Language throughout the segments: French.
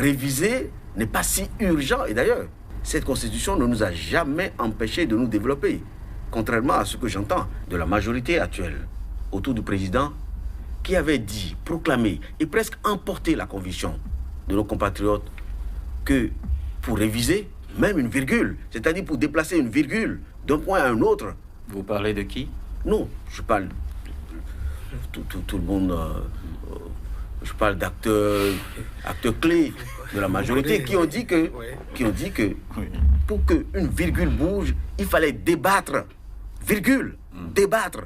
réviser n'est pas si urgent. Et d'ailleurs, cette constitution ne nous a jamais empêchés de nous développer, contrairement à ce que j'entends de la majorité actuelle autour du président qui avait dit, proclamé et presque emporté la conviction de nos compatriotes que pour réviser, même une virgule, c'est-à-dire pour déplacer une virgule d'un point à un autre. Vous parlez de qui? Non, je parle tout le monde. Je parle d'acteurs clés de la majorité qui ont dit que pour qu'une virgule bouge, il fallait débattre. Virgule, débattre.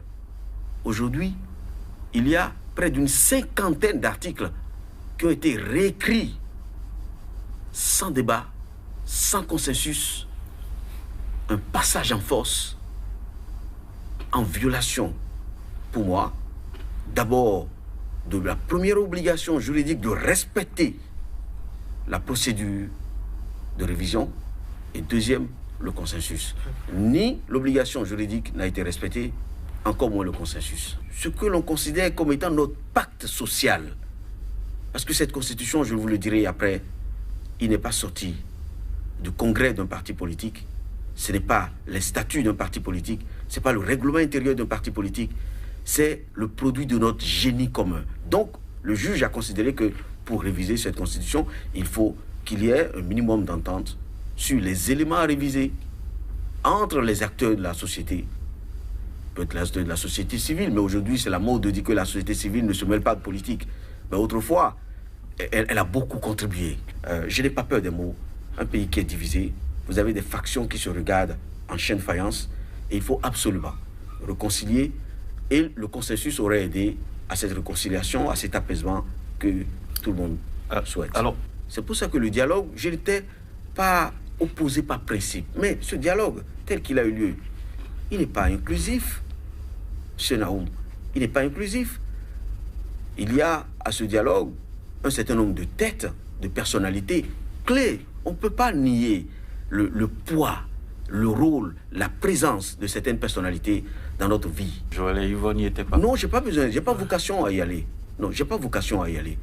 Aujourd'hui, il y a près d'une 50aine d'articles qui ont été réécrits sans débat, sans consensus, un passage en force, en violation, pour moi, d'abord de la première obligation juridique de respecter la procédure de révision, et deuxième, le consensus. Ni l'obligation juridique n'a été respectée, encore moins le consensus. Ce que l'on considère comme étant notre pacte social, parce que cette constitution, je vous le dirai après, il n'est pas sorti du congrès d'un parti politique, ce n'est pas les statuts d'un parti politique, ce n'est pas le règlement intérieur d'un parti politique, c'est le produit de notre génie commun. Donc, le juge a considéré que pour réviser cette constitution, il faut qu'il y ait un minimum d'entente sur les éléments à réviser entre les acteurs de la société, peut-être les acteurs de la société civile, mais aujourd'hui, c'est la mode de dire que la société civile ne se mêle pas de politique. Mais autrefois, elle a beaucoup contribué. Je n'ai pas peur des mots. Un pays qui est divisé, vous avez des factions qui se regardent en chaîne de faïence, et il faut absolument réconcilier. Et le consensus aurait aidé à cette réconciliation, à cet apaisement que tout le monde souhaite. Alors, c'est pour ça que le dialogue, je n'étais pas opposé par principe. Mais ce dialogue, tel qu'il a eu lieu, il n'est pas inclusif. M. Naoum, il n'est pas inclusif. Il y a à ce dialogue un certain nombre de têtes, de personnalités clés. On ne peut pas nier le poids, le rôle, la présence de certaines personnalités dans notre vie. Joël et Yvonne n'y étaient pas. Non, j'ai pas besoin, j'ai pas vocation à y aller. Non, j'ai pas vocation à y aller.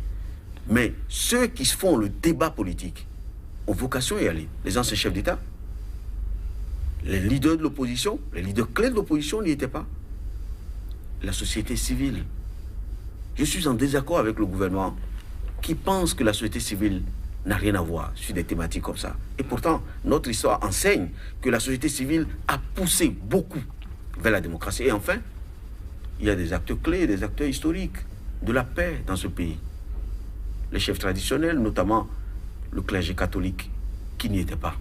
Mais ceux qui se font le débat politique ont vocation à y aller. Les anciens chefs d'État, les leaders de l'opposition, les leaders clés de l'opposition n'y étaient pas. La société civile. Je suis en désaccord avec le gouvernement qui pense que la société civile n'a rien à voir sur des thématiques comme ça. Et pourtant, notre histoire enseigne que la société civile a poussé beaucoup vers la démocratie. Et enfin, il y a des acteurs clés, des acteurs historiques de la paix dans ce pays. Les chefs traditionnels, notamment le clergé catholique, qui n'y était pas.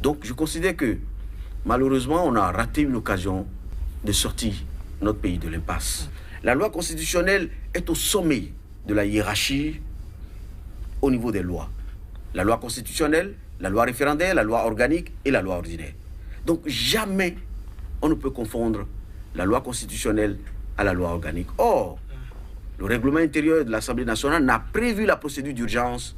Donc, je considère que, malheureusement, on a raté une occasion de sortir notre pays de l'impasse. La loi constitutionnelle est au sommet de la hiérarchie au niveau des lois. La loi constitutionnelle, la loi référendaire, la loi organique et la loi ordinaire. Donc jamais on ne peut confondre la loi constitutionnelle à la loi organique. Or, le règlement intérieur de l'Assemblée nationale n'a prévu la procédure d'urgence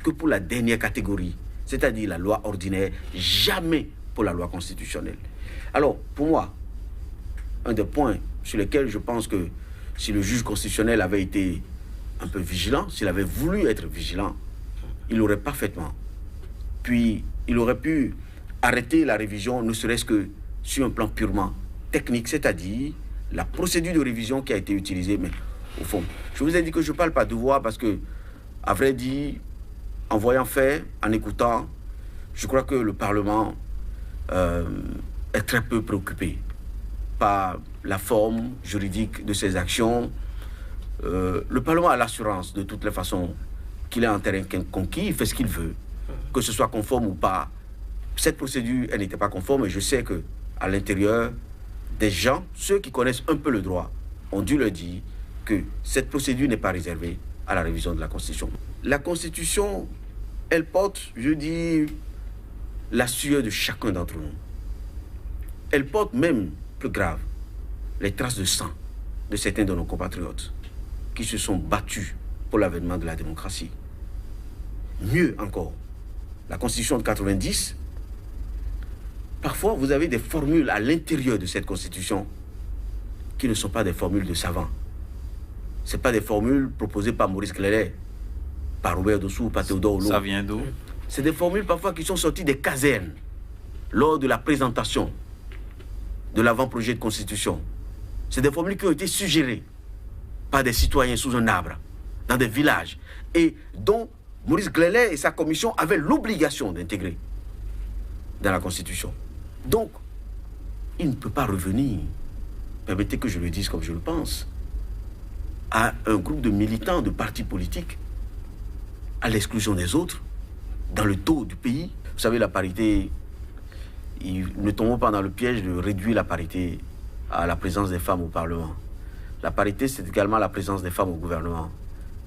que pour la dernière catégorie, c'est-à-dire la loi ordinaire, jamais pour la loi constitutionnelle. Alors, pour moi, un des points sur lesquels je pense que si le juge constitutionnel avait été un peu vigilant, s'il avait voulu être vigilant, il aurait parfaitement. Puis, il aurait pu arrêter la révision, ne serait-ce que sur un plan purement technique, c'est-à-dire la procédure de révision qui a été utilisée. Mais au fond, je vous ai dit que je ne parle pas de voix parce que, à vrai dire, en voyant faire, en écoutant, je crois que le Parlement est très peu préoccupé par la forme juridique de ses actions. Le Parlement a l'assurance, de toutes les façons, qu'il est en terrain conquis, il fait ce qu'il veut, que ce soit conforme ou pas. Cette procédure, elle n'était pas conforme, et je sais qu'à l'intérieur, des gens, ceux qui connaissent un peu le droit, ont dû le dire que cette procédure n'est pas réservée à la révision de la Constitution. La Constitution, elle porte, je dis, la sueur de chacun d'entre nous. Elle porte même, plus grave, les traces de sang de certains de nos compatriotes qui se sont battus pour l'avènement de la démocratie. Mieux encore, la Constitution de 90, parfois vous avez des formules à l'intérieur de cette Constitution qui ne sont pas des formules de savants. Ce ne sont pas des formules proposées par Maurice Cléret. par Robert Dossou ou par Théodore Ollô. Ça vient d'où? C'est des formules parfois qui sont sorties des casernes lors de la présentation de l'avant-projet de constitution. C'est des formules qui ont été suggérées par des citoyens sous un arbre, dans des villages, et dont Maurice Glelet et sa commission avaient l'obligation d'intégrer dans la constitution. Donc, il ne peut pas revenir, permettez que je le dise comme je le pense, à un groupe de militants de partis politiques, à l'exclusion des autres, dans le dos du pays. Vous savez, la parité, ne tombons pas dans le piège de réduire la parité à la présence des femmes au Parlement. La parité, c'est également la présence des femmes au gouvernement.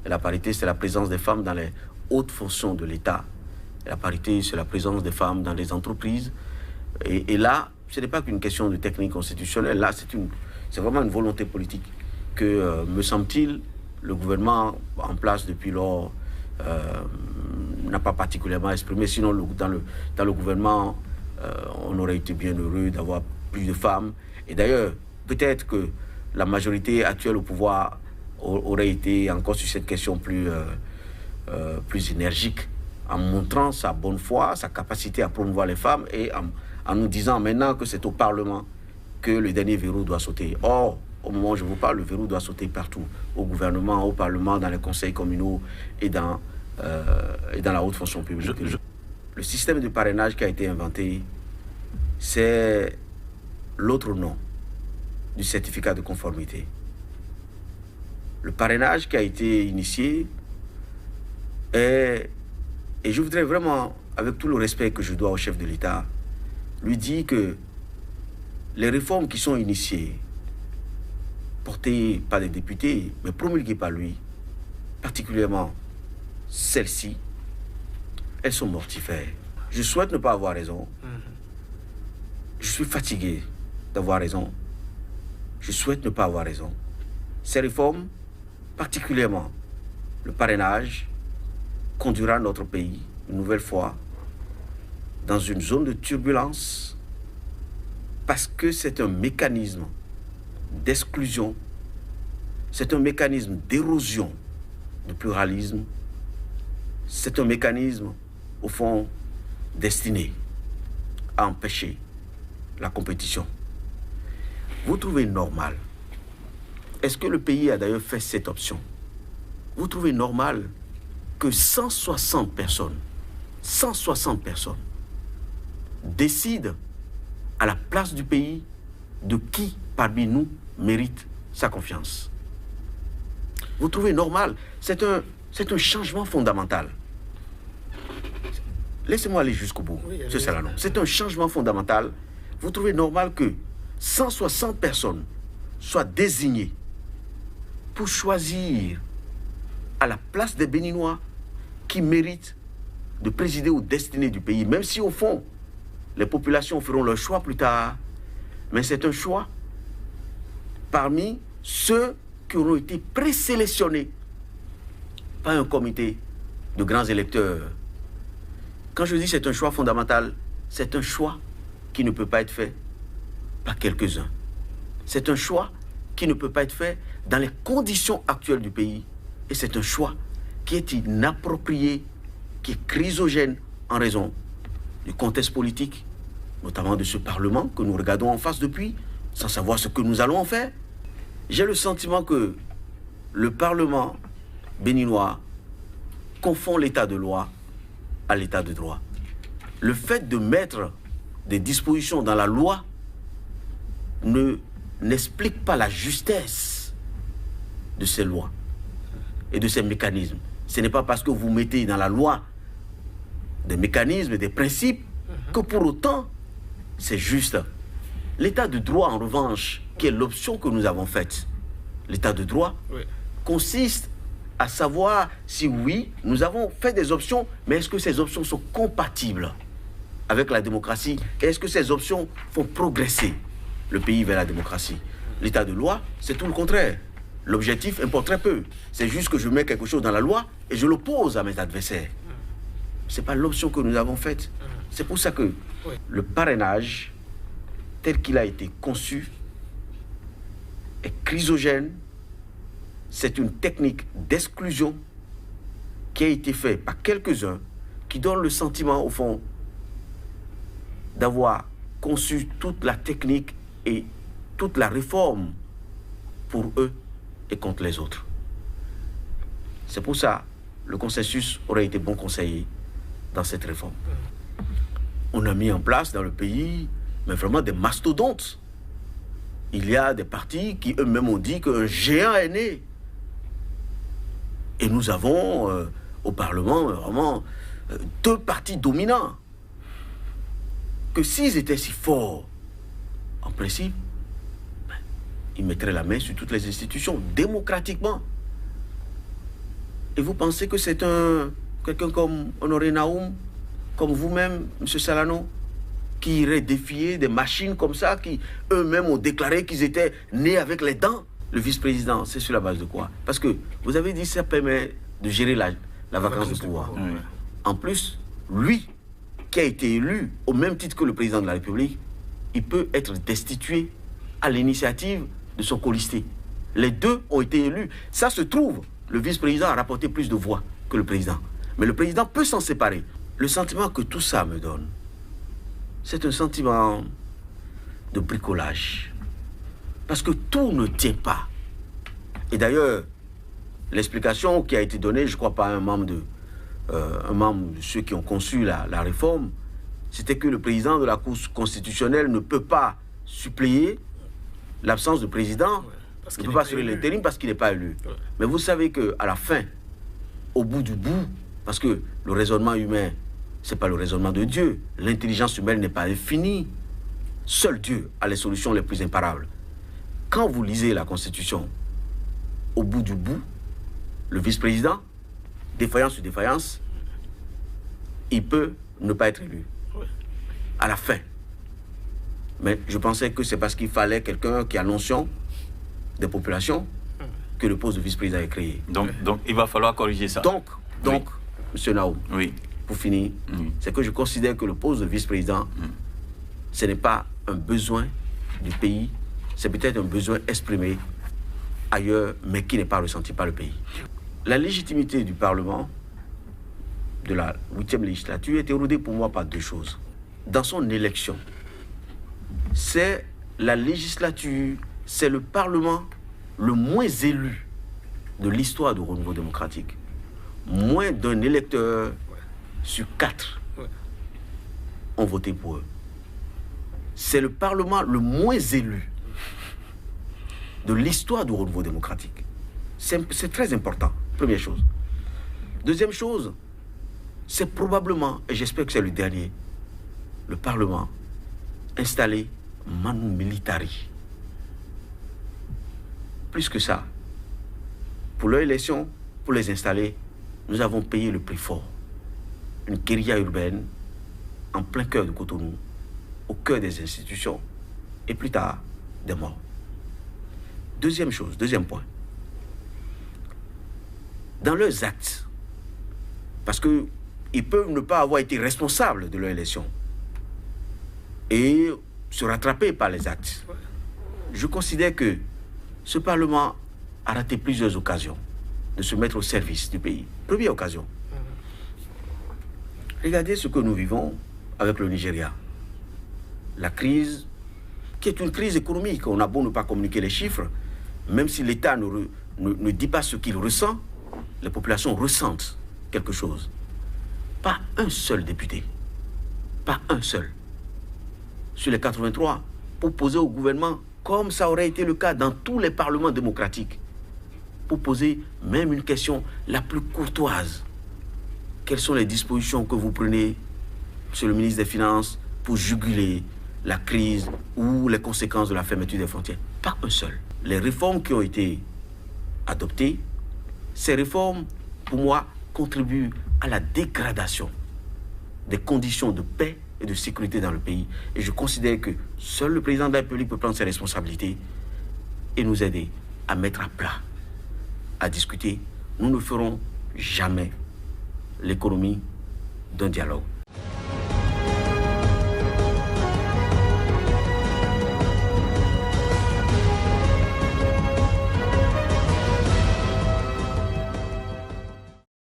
Et la parité, c'est la présence des femmes dans les hautes fonctions de l'État. Et la parité, c'est la présence des femmes dans les entreprises. Et là, ce n'est pas qu'une question de technique constitutionnelle. Là, c'est vraiment une volonté politique que, me semble-t-il, le gouvernement en place depuis lors n'a pas particulièrement exprimé. Sinon, dans le gouvernement, on aurait été bien heureux d'avoir plus de femmes. Et d'ailleurs, peut-être que la majorité actuelle au pouvoir aurait été encore sur cette question plus énergique, en montrant sa bonne foi, sa capacité à promouvoir les femmes et en nous disant maintenant que c'est au Parlement que le dernier verrou doit sauter. Or, au moment où je vous parle, le verrou doit sauter partout, au gouvernement, au Parlement, dans les conseils communaux et dans la haute fonction publique. Le système de parrainage qui a été inventé, c'est l'autre nom du certificat de conformité. Le parrainage qui a été initié est, et je voudrais vraiment, avec tout le respect que je dois au chef de l'État, lui dire que les réformes qui sont initiées, portées par les députés, mais promulguées par lui, particulièrement celles-ci, elles sont mortifères. Je souhaite ne pas avoir raison. Je suis fatigué d'avoir raison. Je souhaite ne pas avoir raison. Ces réformes, particulièrement le parrainage, conduira notre pays, une nouvelle fois, dans une zone de turbulence, parce que c'est un mécanisme d'exclusion, c'est un mécanisme d'érosion du pluralisme, c'est un mécanisme, au fond, destiné à empêcher la compétition. Vous trouvez normal, est-ce que le pays a d'ailleurs fait cette option? Vous trouvez normal que 160 personnes décident à la place du pays de qui parmi nous mérite sa confiance? Vous trouvez normal? C'est un changement fondamental. Laissez-moi aller jusqu'au bout. Oui, c'est un changement fondamental. Vous trouvez normal que 160 personnes soient désignées pour choisir à la place des Béninois qui méritent de présider aux destinées du pays, même si au fond, les populations feront leur choix plus tard, mais c'est un choix parmi ceux qui auront été présélectionnés par un comité de grands électeurs. Quand je dis c'est un choix fondamental, c'est un choix qui ne peut pas être fait par quelques-uns. C'est un choix qui ne peut pas être fait dans les conditions actuelles du pays. Et c'est un choix qui est inapproprié, qui est chrysogène en raison du contexte politique, notamment de ce Parlement que nous regardons en face depuis, sans savoir ce que nous allons en faire. J'ai le sentiment que le Parlement béninois confond l'état de loi à l'état de droit. Le fait de mettre des dispositions dans la loi n'explique pas la justesse de ces lois et de ces mécanismes. Ce n'est pas parce que vous mettez dans la loi des mécanismes et des principes que pour autant c'est juste. L'état de droit, en revanche, qui est l'option que nous avons faite, l'état de droit consiste à savoir si oui, nous avons fait des options, mais est-ce que ces options sont compatibles avec la démocratie? Et est-ce que ces options font progresser le pays vers la démocratie? L'état de loi, c'est tout le contraire. L'objectif importe très peu. C'est juste que je mets quelque chose dans la loi et je l'oppose à mes adversaires. Ce n'est pas l'option que nous avons faite. C'est pour ça que le parrainage, tel qu'il a été conçu, est chrysogène. C'est une technique d'exclusion qui a été fait par quelques-uns qui donnent le sentiment, au fond, d'avoir conçu toute la technique et toute la réforme pour eux et contre les autres. C'est pour ça le consensus aurait été bon conseiller dans cette réforme. On a mis en place dans le pays, mais vraiment des mastodontes. Il y a des partis qui eux-mêmes ont dit qu'un géant est né. Et nous avons au Parlement vraiment deux partis dominants. Que s'ils étaient si forts, en principe, ils mettraient la main sur toutes les institutions, démocratiquement. Et vous pensez que c'est quelqu'un comme Honoré Naoum, comme vous-même, M. Salano, qui irait défier des machines comme ça, qui eux-mêmes ont déclaré qu'ils étaient nés avec les dents? Le vice-président, c'est sur la base de quoi? Parce que vous avez dit que ça permet de gérer la vacance de pouvoir. Oui. En plus, lui, qui a été élu au même titre que le président de la République, il peut être destitué à l'initiative de son colisté. Les deux ont été élus. Ça se trouve, le vice-président a rapporté plus de voix que le président. Mais le président peut s'en séparer. Le sentiment que tout ça me donne, c'est un sentiment de bricolage. Parce que tout ne tient pas. Et d'ailleurs, l'explication qui a été donnée, je crois, par un membre de ceux qui ont conçu la réforme, c'était que le président de la Cour constitutionnelle ne peut pas suppléer l'absence de président, il ne peut pas assurer l'intérim parce qu'il n'est pas élu. Ouais. Mais vous savez qu'à la fin, au bout du bout, parce que le raisonnement humain, ce n'est pas le raisonnement de Dieu, l'intelligence humaine n'est pas infinie, seul Dieu a les solutions les plus imparables. Quand vous lisez la Constitution, au bout du bout, le vice-président, défaillance sur défaillance, il peut ne pas être élu. À la fin. Mais je pensais que c'est parce qu'il fallait quelqu'un qui a notion des populations que le poste de vice-président est créé. Donc il va falloir corriger ça. Donc oui. M. Naoum, oui. Pour finir, c'est que je considère que le poste de vice-président, ce n'est pas un besoin du pays, c'est peut-être un besoin exprimé ailleurs, mais qui n'est pas ressenti par le pays. La légitimité du Parlement de la 8e législature est érodée pour moi par deux choses. Dans son élection, c'est la législature, c'est le Parlement le moins élu de l'histoire du renouveau démocratique. Moins d'un électeur sur 4 ont voté pour eux. C'est le Parlement le moins élu de l'histoire du renouveau démocratique. C'est très important, première chose. Deuxième chose, c'est probablement, et j'espère que c'est le dernier, le Parlement installé manu militari. Plus que ça, pour leur élection, pour les installer, nous avons payé le prix fort. Une guérilla urbaine en plein cœur de Cotonou, au cœur des institutions, et plus tard, des morts. Deuxième chose, deuxième point. Dans leurs actes, parce qu'ils peuvent ne pas avoir été responsables de leur élection et se rattraper par les actes. Je considère que ce Parlement a raté plusieurs occasions de se mettre au service du pays. Première occasion. Regardez ce que nous vivons avec le Nigeria. La crise, qui est une crise économique. On a beau ne pas communiquer les chiffres, même si l'État ne dit pas ce qu'il ressent, les populations ressentent quelque chose. Pas un seul député, pas un seul, sur les 83, pour poser au gouvernement, comme ça aurait été le cas dans tous les parlements démocratiques, pour poser même une question la plus courtoise. Quelles sont les dispositions que vous prenez, monsieur le ministre des Finances, pour juguler la crise ou les conséquences de la fermeture des frontières? Pas un seul. Les réformes qui ont été adoptées, ces réformes, pour moi, contribuent à la dégradation des conditions de paix et de sécurité dans le pays. Et je considère que seul le président de la République peut prendre ses responsabilités et nous aider à mettre à plat, à discuter. Nous ne ferons jamais l'économie d'un dialogue.